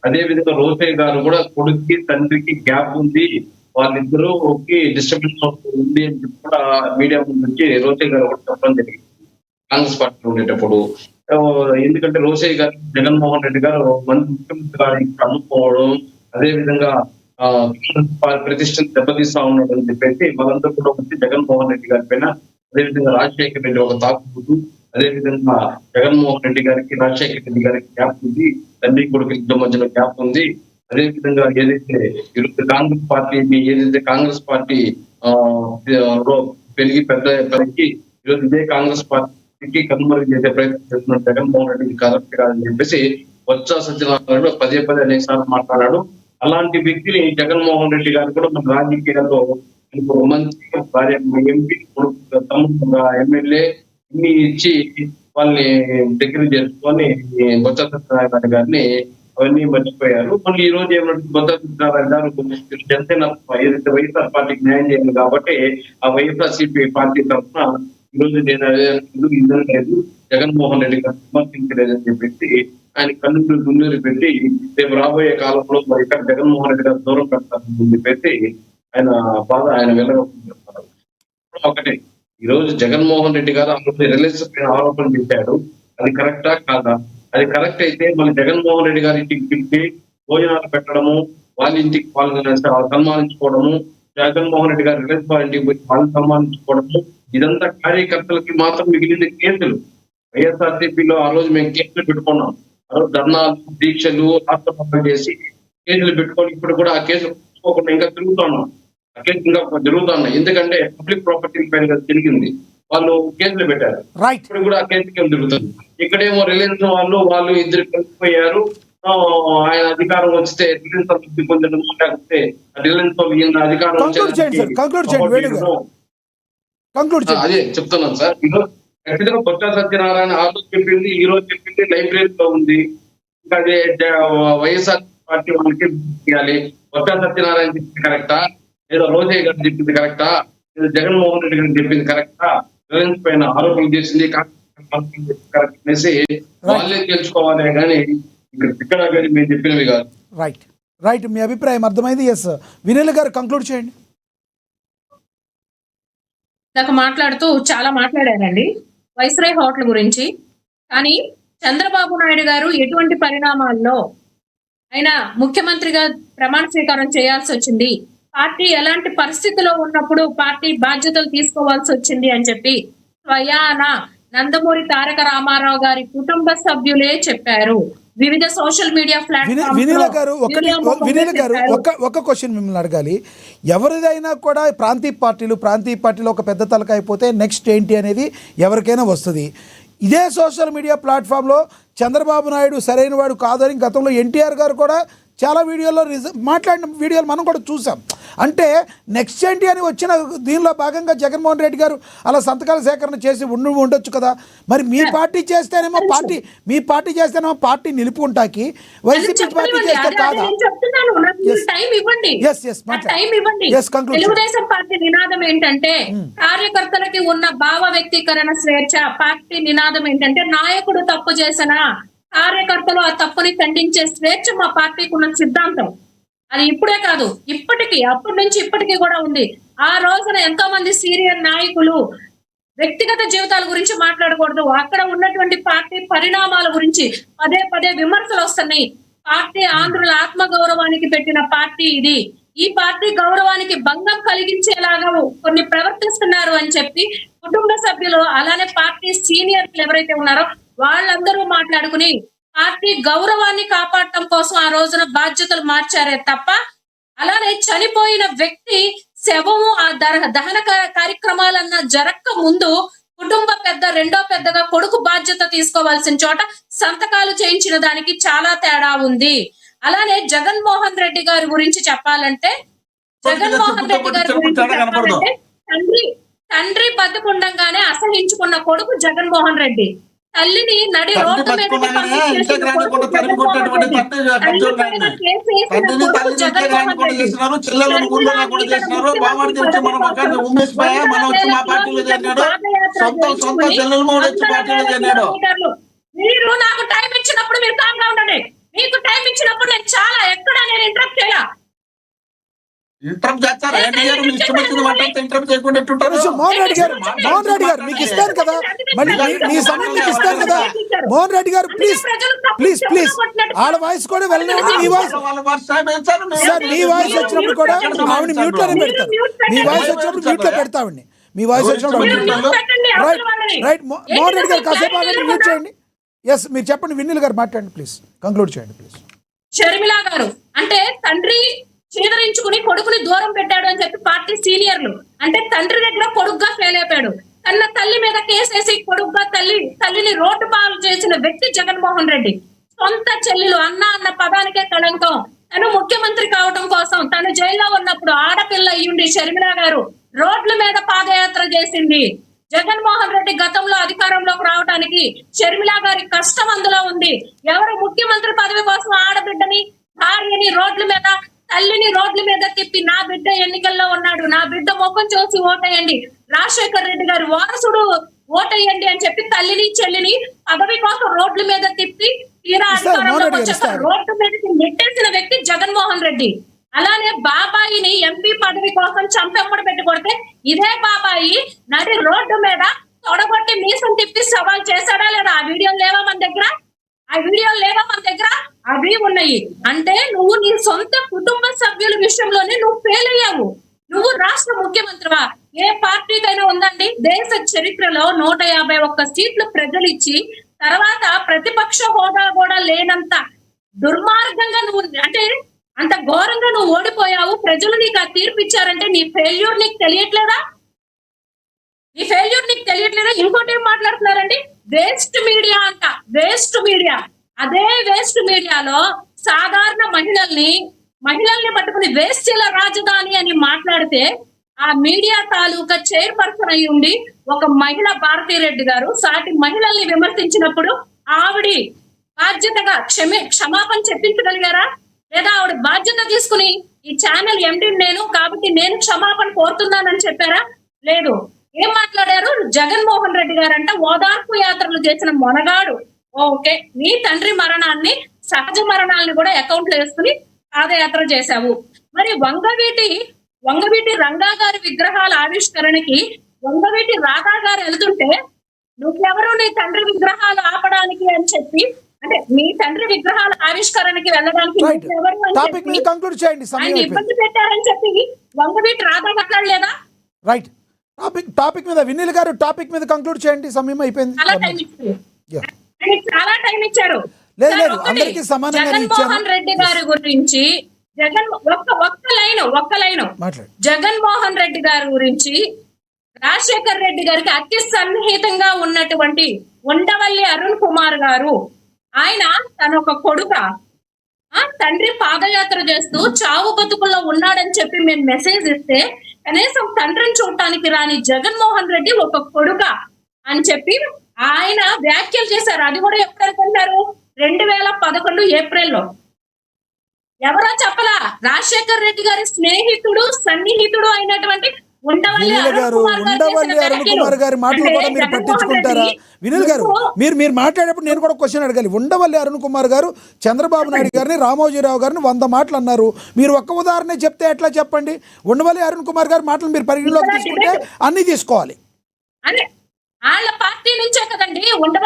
అదే విధంగా రోసయ్య గారు కూడా కొడుక్కి తండ్రికి గ్యాప్ ఉంది, వాళ్ళిద్దరూకి డిస్టర్బెన్స్ ఉంది అని చెప్పి కూడా మీడియా ముందు నుంచి రోసయ్య గారు కూడా చెప్పడం జరిగింది కాంగ్రెస్ పార్టీలో ఉండేటప్పుడు. ఎందుకంటే రోసయ్య గారు జగన్మోహన్ రెడ్డి గారు మంచి ముఖ్యమంత్రి గారికి అమ్ముకోవడం, అదే విధంగా ప్రతిష్టను దెబ్బతీస్తా ఉన్నాడు అని చెప్పేసి మనందరూ కూడా వచ్చి జగన్మోహన్ రెడ్డి గారి పైన, అదేవిధంగా రాజశేఖర రెడ్డి ఒక తాకుతూ, అదేవిధంగా జగన్మోహన్ రెడ్డి గారికి రాజశేఖర రెడ్డి గారికి గ్యాప్ ఉంది, తండ్రి కొడుకు ఇద్దరి మధ్యలో గ్యాప్ ఉంది. అదేవిధంగా ఏదైతే ఈరోజు కాంగ్రెస్ పార్టీ పెరిగి పెద్దకి ఈరోజు ఇదే కాంగ్రెస్ పార్టీకి కనుమరుగు చేసే ప్రయత్నం చేస్తున్న జగన్మోహన్ రెడ్డి కరెక్ట్ కాదని చెప్పేసి బొత్స సత్యనారాయణ పదే అనేక సార్లు మాట్లాడాడు. అలాంటి వ్యక్తిని జగన్మోహన్ రెడ్డి గారు కూడా మన రాజకీయాల్లో మంచి భార్య ఎంపీ తమ్ముడు ఎమ్మెల్యే ఇన్ని ఇచ్చి వాళ్ళని దగ్గర చేసుకొని బొత్స సత్యనారాయణ గారిని అవన్నీ మర్చిపోయారు. మళ్ళీ ఈ రోజు ఏమంటే బొత్స సత్యనారాయణ గారు జనసేన ఏదైతే వైఎస్ఆర్ పార్టీకి న్యాయం చేయాలి కాబట్టి ఆ వైఎస్ఆర్సీపీ పార్టీ తరఫున ఈ రోజు నేను ఇద్దరు లేదు, జగన్మోహన్ రెడ్డి గారు సమర్థించలేదని చెప్పేసి ఆయన కన్ను గున్నూరు పెట్టి రేపు రాబోయే కాలంలో మరి ఇక్కడ జగన్మోహన్ రెడ్డి గారు దూరం పెడతారని చెప్పేసి ఆయన బాధ ఆయన వెళ్ళగొట్టుకుంటున్నారు. ఒకటే ఈ రోజు జగన్మోహన్ రెడ్డి గారు రిలయన్స్ పైన ఆరోపణ చేశాడు, అది కరెక్టా కాదా? అది కరెక్ట్ అయితే మళ్ళీ జగన్మోహన్ రెడ్డి గారి ఇంటికి పిలిచి భోజనాలు పెట్టడము, వాళ్ళ ఇంటికి వాళ్ళని సన్మానించుకోవడము, జగన్మోహన్ రెడ్డి గారు రిలయన్స్ వాళ్ళ ఇంటికి పోయి వాళ్ళని సన్మానించుకోవడము, ఇదంతా కార్యకర్తలకి మాత్రం మిగిలిన కేసులు. వైఎస్ఆర్సీపీలో ఆ రోజు మేము కేసులు పెట్టుకున్నాం, ఆ రోజు ధర్నాలు దీక్షలు ఆత్మహత్య చేసి కేసులు పెట్టుకొని ఇప్పుడు కూడా ఆ కేసులు పుచ్చుకోకుండా ఇంకా తిరుగుతున్నాం. ఆ కేసు ఇంకా జరుగుతున్నాయి, ఎందుకంటే పబ్లిక్ ప్రాపర్టీ పైన తిరిగింది, వాళ్ళు కేసులు పెట్టారు. ఇప్పుడు కూడా ఆ కేసుకి ఏం జరుగుతుంది. ఇక్కడేమో రిలయన్స్ వాళ్ళు ఇద్దరు కలిసిపోయారు, ఆయన అధికారం వస్తే రిలయన్స్ అభివృద్ధి పొందడం, లేకపోతే రిలయన్స్ వాళ్ళు అధికారం అదే చెప్తున్నాను సార్. ఖచ్చితంగా బొత్స సత్యనారాయణ ఆ రోజు చెప్పింది, ఈ రోజు చెప్పింది లైబ్రరీలో ఉంది. ఇంకా అదే వైఎస్ఆర్ పార్టీ వాళ్ళకి చేయాలి. బొత్స సత్యనారాయణ చెప్పింది కరెక్టా, లేదా రోజయ్య గారు చెప్పింది కరెక్టా, లేదా జగన్మోహన్ రెడ్డి గారు చెప్పింది కరెక్టా, రిలయన్స్ పైన ఆరోపణలు చేసింది కరెక్ట్ అనేసి వాళ్ళే తెలుసుకోవాలి కానీ ఇక్కడ కానీ మేము చెప్పినవి కాదు. రైట్ మీ అభిప్రాయం అర్థమైంది. ఎస్ వినీల్ గారు కంక్లూడ్ చేయండి. నాకు మాట్లాడుతూ చాలా మాట్లాడారండి వైస్రాయ్ హోటల్ గురించి. కానీ చంద్రబాబు నాయుడు గారు ఎటువంటి పరిణామాల్లో ఆయన ముఖ్యమంత్రిగా ప్రమాణ స్వీకారం చేయాల్సి వచ్చింది, పార్టీ ఎలాంటి పరిస్థితిలో ఉన్నప్పుడు పార్టీ బాధ్యతలు తీసుకోవాల్సి వచ్చింది అని చెప్పి స్వయాన నందమూరి తారక రామారావు గారి కుటుంబ సభ్యులే చెప్పారు. వివిధ సోషల్ మీడియా వినీల గారు ఒక క్వశ్చన్ మిమ్మల్ని అడగాలి. ఎవరిదైనా కూడా ప్రాంతీయ పార్టీలు ఒక పెద్ద తలక అయిపోతే నెక్స్ట్ ఏంటి అనేది ఎవరికైనా వస్తుంది. ఇదే సోషల్ మీడియా ప్లాట్ఫామ్లో చంద్రబాబు నాయుడు సరైన వాడు కాదని గతంలో ఎన్టీఆర్ గారు కూడా చాలా వీడియోలో మాట్లాడిన వీడియోలు మనం కూడా చూసాం. అంటే నెక్స్ట్ ఏంటి అని వచ్చిన దీనిలో భాగంగా జగన్మోహన్ రెడ్డి గారు అలా సంతకాల సేకరణ చేసి ఉండొచ్చు కదా. మరి మీ పార్టీ చేస్తేనేమో పార్టీ నిలుపుకుంటాకి, వైసీపీ పార్టీ చేస్తే కాదా? తెలుగుదేశం పార్టీ నినాదం ఏంటంటే కార్యకర్తలకి ఉన్న భావ వ్యక్తీకరణ స్వేచ్ఛ. పార్టీ నినాదం ఏంటంటే నాయకుడు తప్పు చేసినా కార్యకర్తలు ఆ తప్పుని ఖండించే స్వేచ్ఛ మా పార్టీకి ఉన్న సిద్ధాంతం. అది ఇప్పుడే కాదు, అప్పటి నుంచి ఇప్పటికీ కూడా ఉంది. ఆ రోజున ఎంతో మంది సీనియర్ నాయకులు వ్యక్తిగత జీవితాల గురించి మాట్లాడకూడదు, అక్కడ ఉన్నటువంటి పార్టీ పరిణామాల గురించి పదే విమర్శలు వస్తున్నాయి. పార్టీ ఆంధ్రుల ఆత్మ గౌరవానికి పెట్టిన పార్టీ ఇది, ఈ పార్టీ గౌరవానికి భంగం కలిగించేలాగా కొన్ని ప్రవర్తిస్తున్నారు అని చెప్పి కుటుంబ సభ్యులు అలానే పార్టీ సీనియర్లు ఎవరైతే ఉన్నారో వాళ్ళందరూ మాట్లాడుకుని పార్టీ గౌరవాన్ని కాపాడటం కోసం ఆ రోజున బాధ్యతలు మార్చారే తప్ప అలానే చనిపోయిన వ్యక్తి శవము ఆ దహన కార్యక్రమాలన్న జరక్క ముందు కుటుంబ రెండో పెద్దగా కొడుకు బాధ్యత తీసుకోవాల్సిన చోట సంతకాలు చేయించిన దానికి చాలా తేడా ఉంది. అలానే జగన్మోహన్ రెడ్డి గారి గురించి చెప్పాలంటే తండ్రి బతుకుండగానే అసహించుకున్న కొడుకు జగన్మోహన్ రెడ్డి, తల్లిని నడి రోడ్డు మీద మీరు నాకు టైం ఇచ్చినప్పుడు మీరు కామ్గా ఉండండి, మీకు టైం ఇచ్చినప్పుడు నేను ఇంటర్వ్యూ చేస్తారా ఏంటి గారు? మీ ఇష్టం వచ్చింది మాట్లాడితే ఇంటర్వ్యూ చేయకుండా ఎట్టుంటారు? నిమిషం, మోహన్ రెడ్డి గారు మీకు ఇస్తాను కదా, మళ్ళీ మీ సమయం మీకు ఇస్తాను కదా. మోహన్ రెడ్డి గారు ప్లీజ్ వాళ్ళ వాయిస్ కూడా వెళ్ళనివ్వండి. మీ వాయిస్ వాళ్ళ వర్ష సార్ మీ వాయిస్ వచ్చినప్పుడు కూడా ఆవిడ మ్యూట్ లోనే పెడతారు. మీ వాయిస్ వచ్చినప్పుడు మ్యూట్ లో పెడతామండి. మీ వాయిస్ వచ్చినప్పుడు రైట్. మోహన్ రెడ్డి గారు కాసేపు ఆగండి, మ్యూట్ చేయండి. ఎస్, మీరు చెప్పండి. వినిల్ గారు మాట్లాడండి ప్లీజ్, కంక్లూడ్ చేయండి ప్లీజ్. షర్మిల గారు అంటే తండ్రి చీదరించుకుని కొడుకుని దూరం పెట్టాడు అని చెప్పి పార్టీ సీనియర్లు అంటే తండ్రి దగ్గర కొడుకుగా ఫెయిల్ అయిపోయాడు. తన తల్లి మీద కేసేసి కొడుకుగా తల్లిని రోడ్డు పాలు చేసిన వ్యక్తి జగన్మోహన్ రెడ్డి. సొంత చెల్లెలు అన్న పదానికే కళంకం. తను ముఖ్యమంత్రి కావడం కోసం తను జైల్లో ఉన్నప్పుడు ఆడపిల్ల అయ్యుండి షర్మిల గారు రోడ్ల మీద పాదయాత్ర చేసింది. జగన్మోహన్ రెడ్డి గతంలో అధికారంలోకి రావడానికి షర్మిల గారి కష్టం అందులో ఉంది. ఎవరు ముఖ్యమంత్రి పదవి కోసం ఆడబిడ్డని భార్యని రోడ్ల మీద తల్లిని రోడ్ల మీద తిప్పి నా బిడ్డ ఎన్నికల్లో ఉన్నాడు, నా బిడ్డ ముఖం చూసి ఓటేయండి, రాజశేఖర్ రెడ్డి గారి వారసుడు ఓటేయండి అని చెప్పి తల్లిని చెల్లిని పదవి కోసం రోడ్ల మీద తిప్పి తీరా అధికారంలోకి వచ్చాక రోడ్ల మీదకి నెట్టేసిన వ్యక్తి జగన్మోహన్ రెడ్డి. అలానే బాబాయిని ఎంపీ పదవి కోసం చంపెమ్మడి పెట్టి కొడితే ఇదే బాబాయి నడి రోడ్డు మీద తొడగొట్టి మీసం తిప్పి సవాల్ చేశాడా లేదా? ఆ వీడియోలు లేవా మన దగ్గర? అవి ఉన్నాయి. అంటే నువ్వు నీ సొంత కుటుంబ సభ్యుల విషయంలోనే నువ్వు ఫెయిల్ అయ్యావు. నువ్వు రాష్ట్ర ముఖ్యమంత్రివా? ఏ పార్టీకైనా ఉందండి దేశ చరిత్రలో 151 సీట్లు ప్రజలు ఇచ్చి తర్వాత ప్రతిపక్ష హోదా కూడా లేనంత దుర్మార్గంగా నువ్వు అంటే అంత ఘోరంగా నువ్వు ఓడిపోయావు. ప్రజలు నీకు ఆ తీర్పు ఇచ్చారంటే నీ ఫెయిల్యూర్ నీకు తెలియట్లేదా? ఇంకోటి ఏం మాట్లాడుతున్నారండి? వేస్ట్ మీడియా అంట. Waste media. అదే వేస్ట్ మీడియాలో సాధారణ మహిళల్ని పట్టుకుని వేస్టీల రాజధాని అని మాట్లాడితే ఆ మీడియా తాలూకా చైర్పర్సన్ అయి ఉండి ఒక మహిళ భారతీరెడ్డి గారు సాటి మహిళల్ని విమర్శించినప్పుడు ఆవిడి బాధ్యతగా క్షమాపణ చెప్పించగలిగారా? లేదా ఆవిడ బాధ్యత తీసుకుని ఈ ఛానల్ ఎండి నేను కాబట్టి నేను క్షమాపణ కోరుతున్నానని చెప్పారా? లేదు. ఏం మాట్లాడారు? జగన్మోహన్ రెడ్డి గారంట ఓదార్పు యాత్రలు చేసిన మొనగాడు. ఓకే, నీ తండ్రి మరణాన్ని సహజ మరణాలను కూడా అకౌంట్ లో వేసుకుని పాదయాత్ర చేశావు. మరి వంగవీటి రంగా గారి విగ్రహాల ఆవిష్కరణకి వంగవీటి రాధా గారు వెళ్తుంటే నువ్వెవరు నీ తండ్రి విగ్రహాలు ఆపడానికి అని చెప్పి అంటే మీ తండ్రి విగ్రహాల ఆవిష్కరణకి వెళ్ళడానికి ఆయన ఇబ్బంది పెట్టారని చెప్పి వంగవీటి రాధా మాట్లాడలేదా? రైట్. టాపిక్ మీద వినిల్ గారు టాపిక్ మీద కంక్లూడ్ చేయండి. సమయం అయిపోయింది. చాలా టైం ఇచ్చారు. అందరికీ సమానంగా జగన్మోహన్ రెడ్డి గారి గురించి ఒక్క లైన్ జగన్మోహన్ రెడ్డి గారి గురించి రాజశేఖర్ రెడ్డి గారికి అతి సన్నిహితంగా ఉన్నటువంటి ఉండవల్లి అరుణ్ కుమార్ గారు ఆయన తన ఒక కొడుక తండ్రి పాదయాత్ర చేస్తూ చావు బతుకుల్లో ఉన్నాడని చెప్పి మేము మెసేజ్ ఇస్తే కనీసం తండ్రిని చూడటానికి రాని జగన్మోహన్ రెడ్డి ఒక కొడుక అని చెప్పి ఆయన వ్యాఖ్యలు చేశారు. అది కూడా ఎప్పుడు అనుకుంటారు? 2011 ఏప్రిల్లో. ఎవరో చెప్పలా, రాజశేఖర్ రెడ్డి గారి స్నేహితుడు సన్నిహితుడు అయినటువంటి ఉండవల్లి అరుణ్ కుమార్ గారి మాటలు కూడా మీరు పట్టించుకుంటారా? వినిల్ గారు మీరు మాట్లాడేప్పుడు నేను కూడా క్వశ్చన్ అడగాలి. ఉండవల్లి అరుణ్ కుమార్ గారు చంద్రబాబు నాయుడు గారిని రామోజీరావు గారిని 100 మాటలు అన్నారు. మీరు ఒక్క ఉదాహరణ చెప్తే ఎట్లా చెప్పండి? ఉండవల్లి అరుణ్ కుమార్ గారి మాటలు మీరు పరిగణలోకి తీసుకుంటే అన్ని తీసుకోవాలి. వాళ్ళ పార్టీ నుంచే కదండి ఉండవల్లి